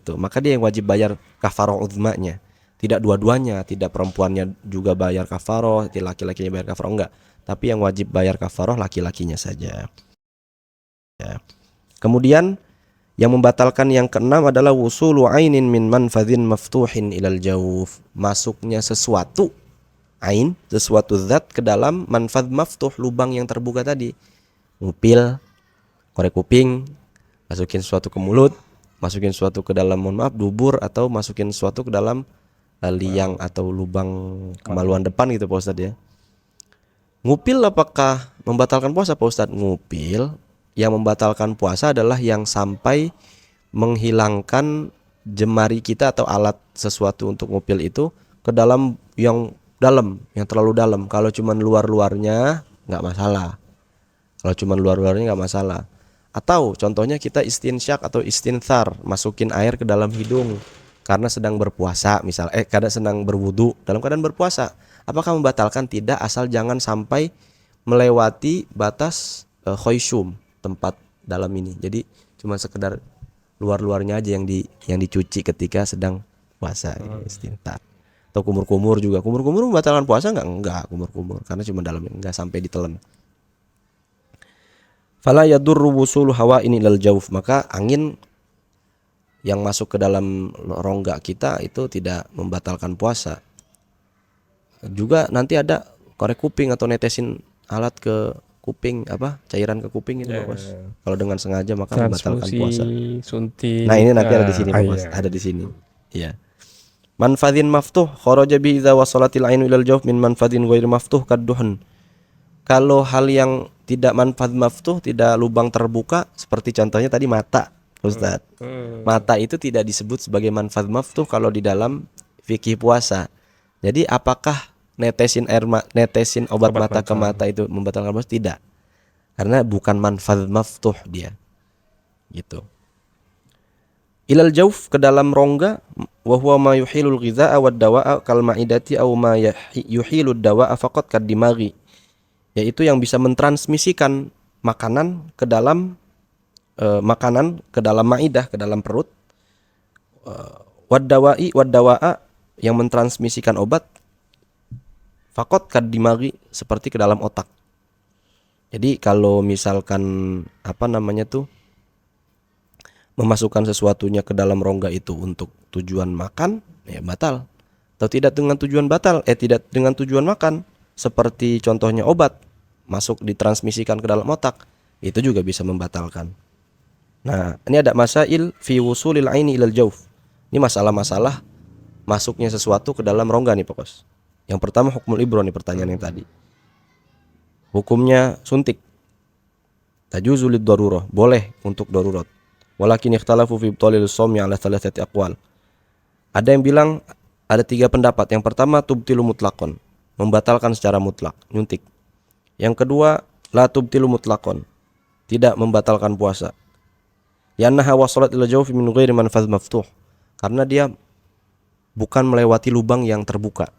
itu, maka dia yang wajib bayar kafarah uzmanya. Tidak dua-duanya, tidak perempuannya juga bayar kafarah, tidak laki-lakinya bayar kafarah, enggak. Tapi yang wajib bayar kafarah laki-lakinya saja. Ya. Kemudian yang membatalkan yang keenam adalah wusulu ainin min manfadhin maftuhin ilal jawf. Masuknya sesuatu ain, sesuatu zat ke dalam manfadh maftuh, lubang yang terbuka tadi. Ngupil, korek kuping, masukin sesuatu ke mulut, masukin sesuatu ke dalam, mohon maaf, dubur, atau masukin sesuatu ke dalam liang atau lubang kemaluan depan gitu Pak Ustadz ya. Ngupil apakah membatalkan puasa Pak Ustadz? Ngupil yang membatalkan puasa adalah yang sampai menghilangkan jemari kita atau alat sesuatu untuk ngupil itu ke dalam, yang terlalu dalam. Kalau cuman luar-luarnya nggak masalah. Nggak masalah. Atau contohnya kita istinsyak atau istinthar, masukin air ke dalam hidung karena sedang berpuasa, karena sedang berwudu dalam keadaan berpuasa. Apakah membatalkan? Tidak, asal jangan sampai melewati batas khoisyum, tempat dalam ini. Jadi cuma sekedar luar-luarnya aja yang dicuci ketika sedang puasa, istinthar. Atau kumur-kumur juga. Kumur-kumur membatalkan puasa enggak kumur-kumur, karena cuma dalamnya, enggak sampai ditelan. Fala yadurru wusulu hawa'in ilal jawf, maka angin yang masuk ke dalam rongga kita itu tidak membatalkan puasa. Juga nanti ada korek kuping atau netesin alat ke kuping, cairan ke kuping itu Bos. Kalau dengan sengaja maka membatalkan puasa. Suntik. Nah, ini nanti ada di sini Bos, ada di sini. Iya. Manfadhin maftuh kharaja bi idza wasalatil ainu ilal jawf min manfadhin ghairi maftuh kadduhun. Kalau hal yang tidak manfadh maftuh, tidak lubang terbuka, seperti contohnya tadi mata, Ustaz. Mata itu tidak disebut sebagai manfadh maftuh kalau di dalam fikih puasa. Jadi apakah netesin obat mata ke mata itu membatalkan puasa? Tidak. Karena bukan manfadh maftuh dia. Gitu. Ilal jawf, ke dalam rongga, wa huwa ma yuhilul ghidha'a wad dawa'a kal ma'idati aw ma yuhilud dawa'a faqat kad dimaghi. Yaitu yang bisa mentransmisikan makanan ke dalam maidah, ke dalam perut. Wad dawa'a yang mentransmisikan obat, faqat kad dimaghi, seperti ke dalam otak. Jadi kalau misalkan memasukkan sesuatunya ke dalam rongga itu untuk tujuan makan, ya batal. Atau tidak dengan tujuan makan, seperti contohnya obat masuk ditransmisikan ke dalam otak, itu juga bisa membatalkan. Nah, ini ada masail fi wusulil aini ilal jawf. Ini masalah-masalah masuknya sesuatu ke dalam rongga nih pokos. Yang pertama hukmul ibro nih, pertanyaan yang tadi. Hukumnya suntik. Tajuzu lid darurah, boleh untuk darurat. Walakin ikhtalafu fi ibtalil shaumi ala thalathati aqwal. Ada yang bilang ada 3 pendapat. Yang pertama tubtilu mutlaqan, membatalkan secara mutlak, nyuntik. Yang kedua la tubtilu mutlaqan, tidak membatalkan puasa. Li'annaha wasalat ila jawfi min ghairi manfadh maftuh, karena dia bukan melewati lubang yang terbuka.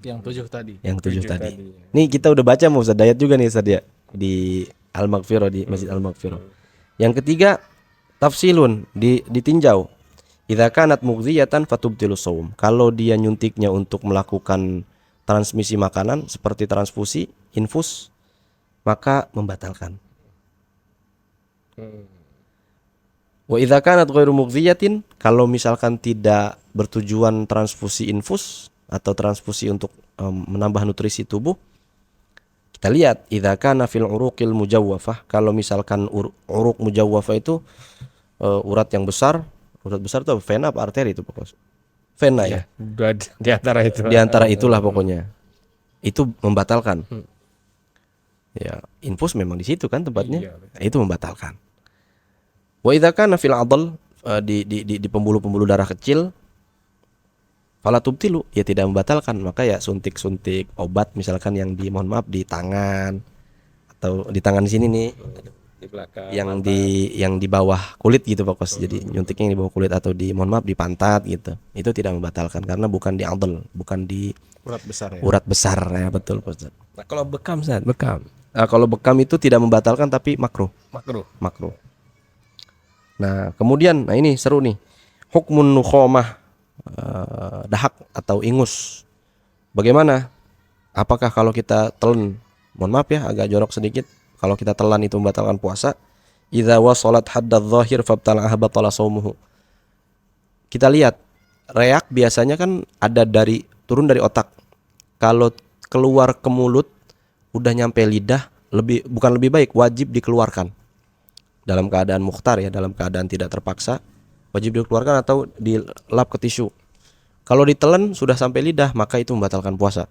Yang 7 tadi. Nih kita udah baca mau Ustaz Dayat juga nih Ustaz ya, di Al-Maghfirah, di Masjid Al-Maghfirah. Yang ketiga tafsilun, ditinjau. Idza kanat mughziyatan fatubtilu shaum. Kalau dia nyuntiknya untuk melakukan transmisi makanan seperti transfusi, infus, maka membatalkan. Wa idza kanat ghairu mughziyatin, kalau misalkan tidak bertujuan transfusi infus atau transfusi untuk menambah nutrisi tubuh, kita lihat idza kana fil uruqil mujawwafah, kalau misalkan uruq mujawwafah itu urat yang besar. Urat besar itu vena apa arteri itu pokoknya? Vena ya. Di antara itu. Di antara itulah pokoknya. Itu membatalkan. Ya, infus memang di situ kan tempatnya. Itu membatalkan. Wa idza kana fil adl, di pembuluh-pembuluh darah kecil, fala tubtilu, ya tidak membatalkan. Maka ya suntik-suntik obat misalkan yang di, mohon maaf, di tangan atau di tangan di sini nih, di belakang, yang di bawah kulit gitu fokus. Jadi nyuntiknya di bawah kulit atau di, mohon maaf, di pantat gitu. Itu tidak membatalkan karena bukan di adl, bukan di urat besar ya. Urat besar ya, betul Ustaz. Nah, kalau bekam Ustaz, kalau bekam itu tidak membatalkan tapi makruh. Nah, kemudian ini seru nih. Hukmun nukhamah, dahak atau ingus. Bagaimana? Apakah kalau kita telan, mohon maaf ya agak jorok sedikit, kalau kita telan itu membatalkan puasa? Idza wasalat haddadz zahir fabtala'aha batala shaumuhu. Kita lihat reak biasanya kan ada turun dari otak. Kalau keluar ke mulut udah nyampe lidah, bukan lebih baik, wajib dikeluarkan. Dalam keadaan mukhtar ya, dalam keadaan tidak terpaksa, wajib dikeluarkan atau dilap ke tisu. Kalau ditelan sudah sampai lidah, maka itu membatalkan puasa.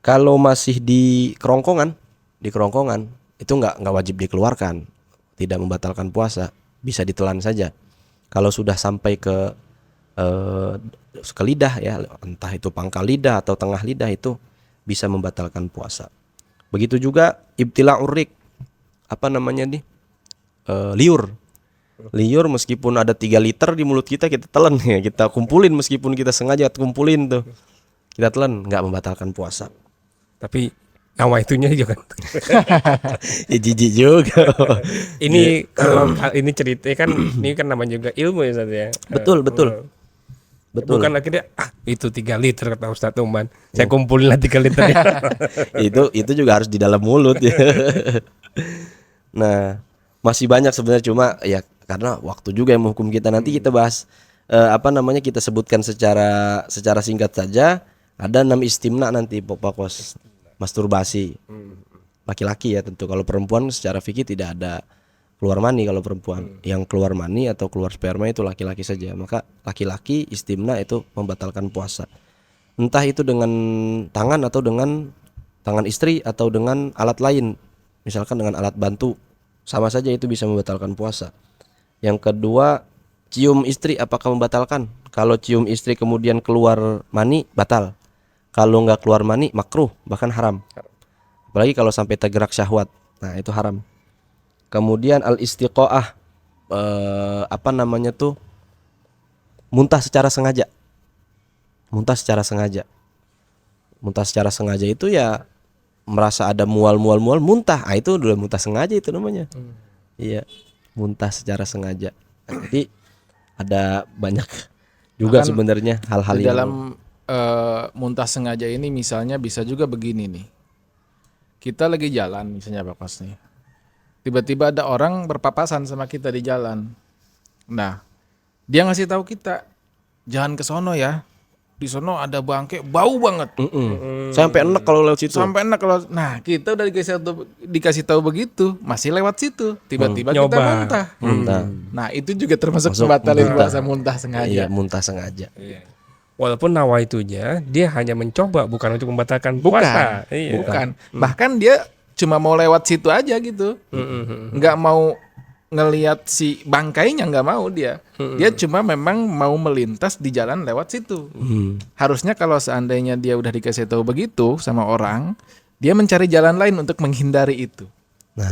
Kalau masih di kerongkongan itu nggak wajib dikeluarkan, tidak membatalkan puasa, bisa ditelan saja. Kalau sudah sampai ke lidah ya, entah itu pangkal lidah atau tengah lidah, itu bisa membatalkan puasa. Begitu juga ibtila'ur rik, liur meskipun ada 3 liter di mulut kita telan ya, kita kumpulin, meskipun kita sengaja kumpulin tuh, kita telan, nggak membatalkan puasa. Tapi nyawa itunya juga. Ya jijik juga. Ini kalau ini cerita kan, ini kan namanya juga ilmu ya Ustaz ya. Betul. Bukan akhirnya itu 3 liter kata Ustaz Uman. Saya kumpulin lah 3 liter ya. itu juga harus di dalam mulut ya. Nah, masih banyak sebenarnya, cuma ya karena waktu juga yang menghukum kita. Nanti kita bahas kita sebutkan secara singkat saja. Ada 6 istimna nanti pokoknya, masturbasi. Laki-laki ya tentu. Kalau perempuan secara fikih tidak ada keluar mani. Kalau perempuan yang keluar mani atau keluar sperma itu laki-laki saja. Maka laki-laki istimna itu membatalkan puasa. Entah itu dengan tangan atau dengan tangan istri atau dengan alat lain. Misalkan dengan alat bantu, sama saja itu bisa membatalkan puasa. Yang kedua, cium istri apakah membatalkan? Kalau cium istri kemudian keluar mani, batal. Kalau nggak keluar mani, makruh, bahkan haram. Apalagi kalau sampai tergerak syahwat, nah itu haram. Kemudian al-istiqoah, muntah secara sengaja. Muntah secara sengaja itu ya merasa ada mual muntah. Itu udah muntah sengaja itu namanya. Iya, muntah secara sengaja. Jadi ada banyak juga sebenarnya hal-hal di yang dalam muntah sengaja ini. Misalnya bisa juga begini nih. Kita lagi jalan misalnya Pak Kos nih. Tiba-tiba ada orang berpapasan sama kita di jalan. Nah, dia ngasih tahu kita, jangan ke sono ya. Di sono ada bangke bau banget. sampai enak kalau lewat situ. Nah, kita udah dikasih tahu begitu, masih lewat situ. Tiba-tiba kita muntah. Nah, itu juga termasuk membatalkan puasa, muntah sengaja. Iya, muntah sengaja. Walaupun nawaitunya dia hanya mencoba, bukan untuk membatalkan puasa. Bukan. Bahkan dia cuma mau lewat situ aja gitu. Nggak mau ngelihat si bangkainya, nggak mau dia. Dia cuma memang mau melintas di jalan lewat situ. Harusnya kalau seandainya dia udah dikasih tahu begitu sama orang, dia mencari jalan lain untuk menghindari itu. Nah,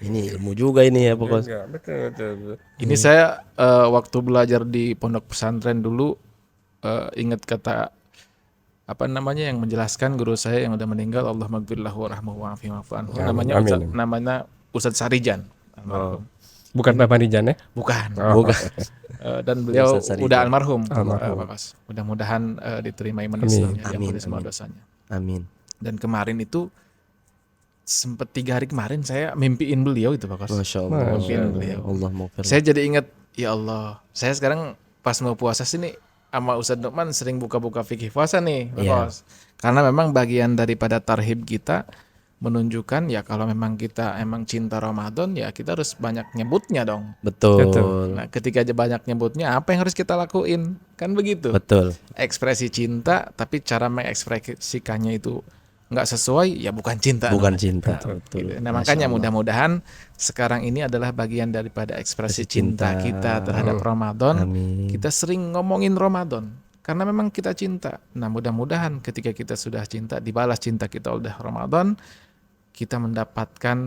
ini ilmu juga ini ya pokoknya. Betul. Ini saya waktu belajar di pondok pesantren dulu, ingat kata yang menjelaskan guru saya yang udah meninggal, Allah maghfirlahu warahmuhu wa'afi'afu anhu. Namanya Ustadz Sarijan. Bukan Bapak Rijan ya? Bukan. Dan beliau Ustadz Sarijan udah almarhum. Almarhum. Mudah-mudahan diterima iman Islamnya, diampuni semua dosanya. Amin. Dan kemarin itu sempat 3 hari kemarin saya mimpiin beliau itu Pak Kos. Masya Allah. Mimpiin beliau. Allah maghfir. Saya jadi ingat, ya Allah, saya sekarang pas mau puasa sini sama Ustadz Nukman sering buka-buka fikih puasa nih, Pak Kos. Karena memang bagian daripada tarhib kita menunjukkan ya kalau memang kita emang cinta Ramadan, ya kita harus banyak nyebutnya dong. Betul. Nah, ketika banyak nyebutnya, apa yang harus kita lakuin? Kan begitu. Betul. Ekspresi cinta, tapi cara mengekspresikannya itu nggak sesuai, ya bukan cinta. Bukan namanya. cinta. Gitu. Nah, makanya mudah-mudahan sekarang ini adalah bagian daripada ekspresi cinta kita terhadap Ramadan. Amin. Kita sering ngomongin Ramadan karena memang kita cinta. Nah, mudah-mudahan ketika kita sudah cinta, dibalas cinta kita udah Ramadan, kita mendapatkan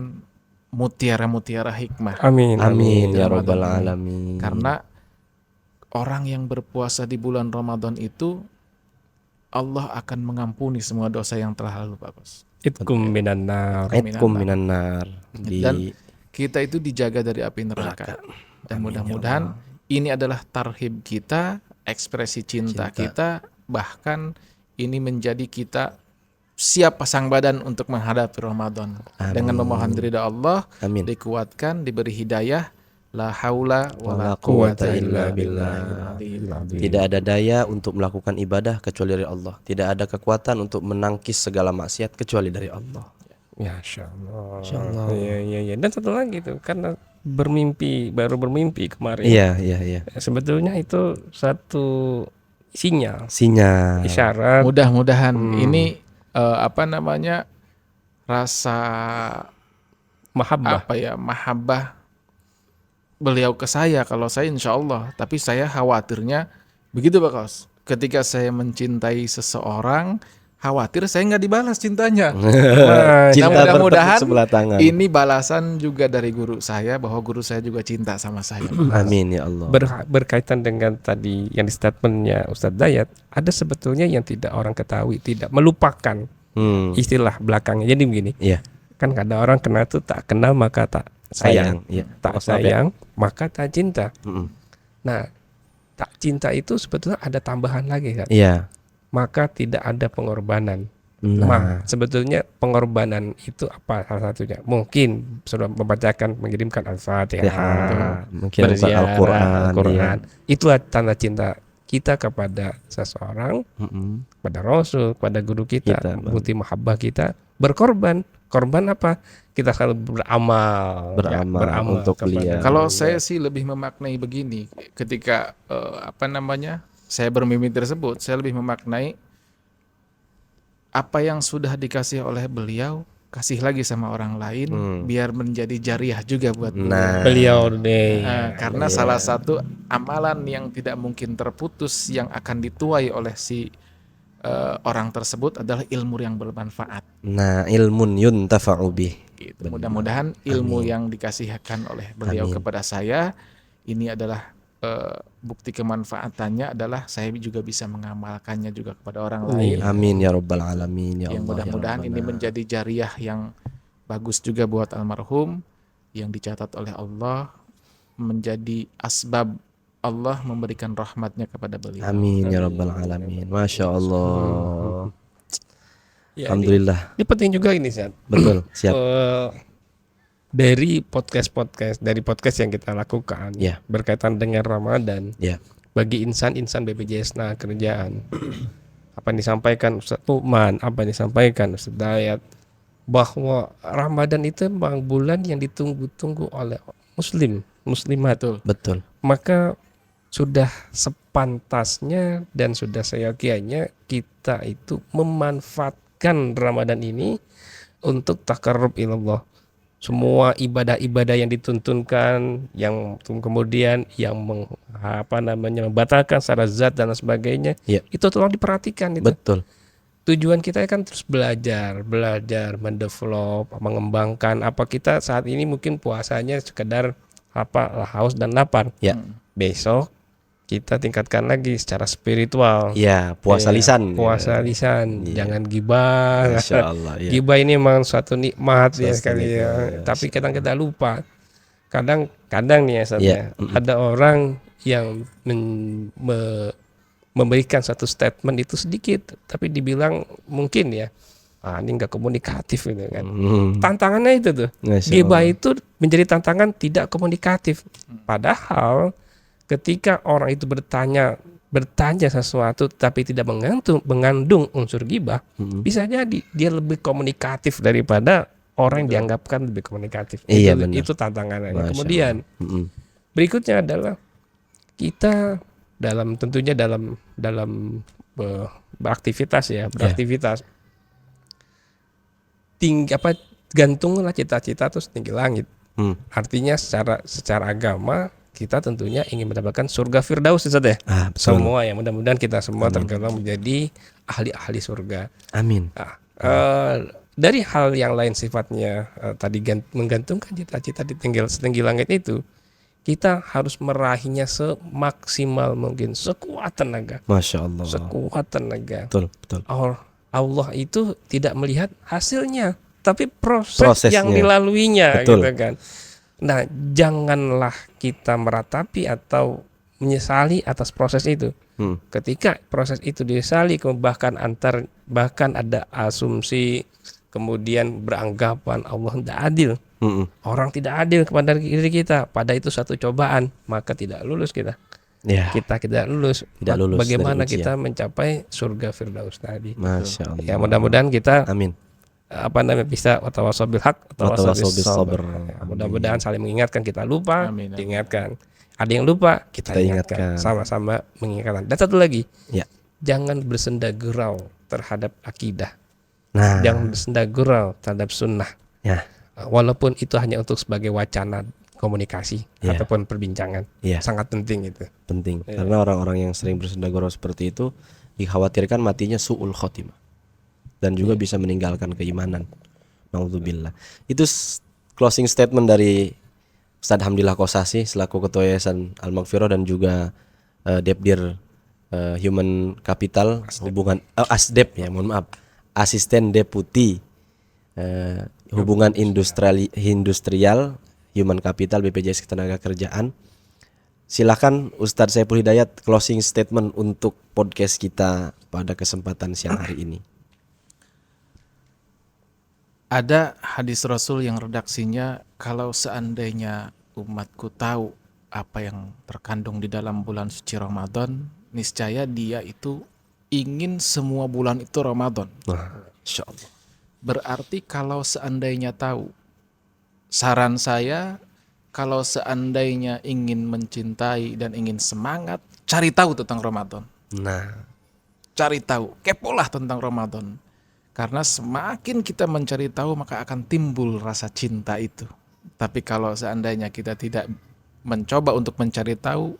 mutiara-mutiara hikmah. Amin ya rabbal alamin. Karena orang yang berpuasa di bulan Ramadan itu, Allah akan mengampuni semua dosa yang telah lalu, Pak Bos. Itkum minan nar. Aitkum minan nar. Dan kita itu dijaga dari api neraka. Dan mudah-mudahan ini adalah tarhib kita, ekspresi cinta kita, bahkan ini menjadi kita siap pasang badan untuk menghadapi Ramadan. Dengan memohon ridha Allah, Amin. dikuatkan, diberi hidayah. La haula Wala wala quwwata quwwata illa illa billah. billah. Tidak ada daya untuk melakukan ibadah kecuali dari Allah. Tidak ada kekuatan untuk menangkis segala maksiat kecuali dari Allah. Ya, Masya Allah. Masya Allah. Iya. Dan satu lagi tuh, karena baru bermimpi kemarin. Iya. Sebetulnya itu satu sinyal, Sinyal. isyarat. Mudah-mudahan ini rasa Mahabbah. mahabbah beliau ke saya. Kalau saya insya Allah, tapi saya khawatirnya begitu Pak Kos, ketika saya mencintai seseorang, khawatir saya nggak dibalas cintanya. Cinta Nah, bertepuk mudah-mudahan sebelah tangan. ini balasan juga dari guru saya, bahwa guru saya juga cinta sama saya. Amin ya Allah. Berkaitan dengan tadi yang di statementnya Ustadz Dayat, ada sebetulnya yang tidak orang ketahui, tidak melupakan istilah belakangnya. Jadi begini, Iya. kan ada orang kena tuh tak kenal maka tak sayang, Iya. tak Maaf ya. sayang maka tak cinta. Mm-mm. Nah, tak cinta itu sebetulnya ada tambahan lagi kan, Iya. maka tidak ada pengorbanan. Nah, Sebetulnya pengorbanan itu apa salah satunya? Mungkin sudah membacakan, mengirimkan Al-Fatihah, mungkin berziarah Al-Quran. iya. Itulah tanda cinta kita kepada seseorang, Mm-mm. kepada Rasul, kepada guru kita, Kita, bukti mahabbah kita, berkorban. Korban apa? Kita selalu beramal Beramal untuk kepada beliau. Kalau saya sih lebih memaknai begini, ketika saya bermimpi tersebut, saya lebih memaknai apa yang sudah dikasih oleh beliau, kasih lagi sama orang lain, biar menjadi jariah juga buat Nah, beliau deh. karena salah satu amalan yang tidak mungkin terputus yang akan dituai oleh si orang tersebut adalah ilmu yang bermanfaat. nah ilmun yuntafa'u bih. Gitu. Mudah-mudahan ilmu yang dikasihkan oleh beliau kepada saya ini adalah bukti kemanfaatannya adalah saya juga bisa mengamalkannya juga kepada orang lain. Amin ya rabbal alamin ya Yang Allah. mudah-mudahan ya ini Rabbana. menjadi jariah yang bagus juga buat almarhum, yang dicatat oleh Allah, menjadi asbab Allah memberikan rahmatnya kepada beliau. Amin ya rabbal alamin. Masya Allah. Ya, Alhamdulillah. ini penting juga ini, Zat. Betul. Siap. Dari podcast yang kita lakukan Ya. berkaitan dengan Ramadan, Ya. bagi insan-insan BPJS Tenaga Kerjaan, apa yang disampaikan Ustadz Nu'man, apa yang disampaikan Ustadz Dayat, bahwa Ramadan itu memang bulan yang ditunggu-tunggu oleh muslimat. Betul. Maka sudah sepantasnya dan sudah seyogianya kita itu memanfaatkan Ramadan ini untuk takarrub ilallah. Semua ibadah-ibadah yang dituntunkan, yang kemudian yang membatalkan secara zat dan sebagainya, Ya. itu tolong diperhatikan itu. Betul. Tujuan kita kan terus belajar, mendevelop, mengembangkan. Apa kita saat ini mungkin puasanya sekedar haus dan lapar. Ya. Besok kita tingkatkan lagi secara spiritual. Ya, puasa lisan. Puasa lisan, jangan gibah. Masya Allah. Ya. Gibah ini memang suatu nikmat ya Suatu sekali nikmat, ya. ya. Tapi kadang kita lupa. Kadang nih ya, Ustaz, Ya. ada orang yang memberikan satu statement itu sedikit, tapi dibilang mungkin ya, ini nggak komunikatif gitu kan. Tantangannya itu tuh, Masya gibah Allah. itu menjadi tantangan tidak komunikatif. Padahal ketika orang itu bertanya sesuatu tapi tidak mengandung unsur gibah, bisa jadi dia lebih komunikatif daripada orang yang dianggapkan lebih komunikatif. Iya, itu, benar. itu tantangannya. Masya Kemudian Mm-mm. berikutnya adalah kita tentunya dalam beraktivitas ya, gantunglah cita-cita terus tinggi langit. Artinya secara agama kita tentunya ingin mendapatkan surga Firdaus, Ustaz ya. Betul. Semua ya, mudah-mudahan kita semua tergolong menjadi ahli-ahli surga. Amin. Dari hal yang lain sifatnya tadi menggantungkan cita-cita di setinggi langit itu, kita harus meraihnya semaksimal mungkin, sekuat tenaga. Masya Allah. Sekuat tenaga. Betul. Allah itu tidak melihat hasilnya, tapi proses yang Prosesnya. dilaluinya, Betul. gitu kan. Nah, janganlah kita meratapi atau menyesali atas proses itu. Ketika proses itu disesali, bahkan ada asumsi, kemudian beranggapan Allah tidak adil, orang tidak adil kepada diri kita, pada itu satu cobaan, maka tidak lulus kita. Ya. Kita tidak lulus. Bagaimana dari ujian. kita mencapai surga Firdaus tadi? Masya Allah. Ya mudah-mudahan kita Amin. Bisa watawasau bil haq, watawasau bis sabr. Amin. Mudah-mudahan saling mengingatkan, kita lupa, Amin. diingatkan. Ada yang lupa, kita ingatkan. Sama-sama mengingatkan. Dan satu lagi, Ya. jangan bersenda gurau terhadap akidah. Nah, Jangan bersenda gurau terhadap sunnah. ya. Walaupun itu hanya untuk sebagai wacana komunikasi Ya. ataupun perbincangan. Ya. Sangat penting itu. Penting. Karena orang-orang yang sering bersenda gurau seperti itu dikhawatirkan matinya su'ul khotimah. Dan juga bisa meninggalkan keimanan. Naudzubillah. Itu closing statement dari Ustadz Hamdillah Kosasi selaku Ketua Yayasan Al-Maghfirah dan juga Depdir Human Capital hubungan ASDEP ya, mohon maaf. Asisten Deputi Hubungan Industrial Human Capital BPJS Ketenagakerjaan. Silakan Ustadz Saiful Hidayat closing statement untuk podcast kita pada kesempatan siang hari ini. Ada hadis Rasul yang redaksinya, kalau seandainya umatku tahu apa yang terkandung di dalam bulan suci Ramadan, niscaya dia itu ingin semua bulan itu Ramadan. Insya Allah. Berarti kalau seandainya tahu, saran saya, kalau seandainya ingin mencintai dan ingin semangat, cari tahu tentang Ramadan. Nah, Cari tahu, kepolah tentang Ramadan. Karena semakin kita mencari tahu, maka akan timbul rasa cinta itu. Tapi kalau seandainya kita tidak mencoba untuk mencari tahu,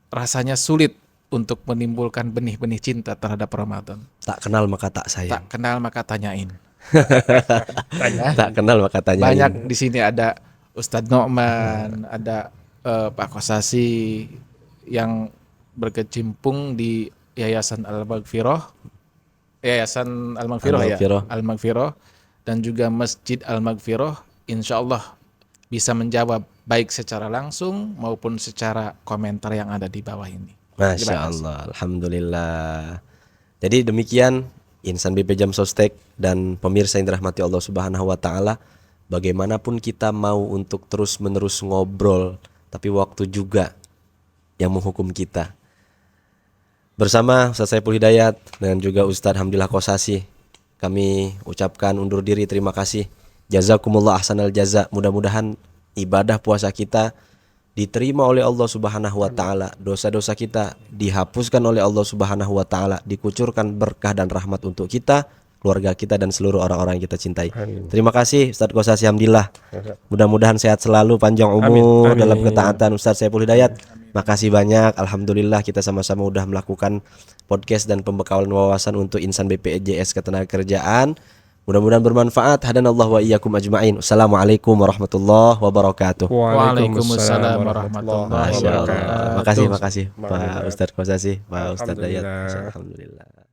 rasanya sulit untuk menimbulkan benih-benih cinta terhadap Ramadan. tak kenal maka tak sayang. Tak kenal maka tanyain. Tak kenal maka tanyain. Banyak di sini ada Ustadz No'man, ada Pak Kosasi yang berkecimpung di Yayasan Al-Maghfirah. Yayasan Al-Maghfirah ya, Al-Maghfirah, dan juga Masjid Al-Maghfirah, insya Allah bisa menjawab baik secara langsung maupun secara komentar yang ada di bawah ini. Masya Allah, Alhamdulillah. Jadi demikian Insan BP Jam Sostek dan pemirsa yang dirahmati Allah Subhanahu wa Ta'ala. Bagaimanapun kita mau untuk terus menerus ngobrol, tapi waktu juga yang menghukum kita. Bersama Ustadz Saiful Hidayat dan juga Ustadz Hamdillah Kosasi, kami ucapkan undur diri, terima kasih. Jazakumullah ahsanal jaza. Mudah-mudahan ibadah puasa kita diterima oleh Allah Subhanahu wa Ta'ala, dosa-dosa kita dihapuskan oleh Allah Subhanahu wa Ta'ala, dikucurkan berkah dan rahmat untuk kita, keluarga kita, dan seluruh orang-orang yang kita cintai. Terima kasih Ustadz Kosasi Hamdillah. Mudah-mudahan sehat selalu, panjang umur dalam ketaatan Ustadz Saiful Hidayat. Makasih banyak. Alhamdulillah kita sama-sama udah melakukan podcast dan pembekalan wawasan untuk insan BPJS Ketenagakerjaan. Mudah-mudahan bermanfaat. Hadanallah wa iyyakum ajma'in. Assalamualaikum warahmatullahi wabarakatuh. Waalaikumsalam warahmatullahi wabarakatuh. Makasih Pak Ustadz Kosasi, Pak Ustadz Dayat. Alhamdulillah.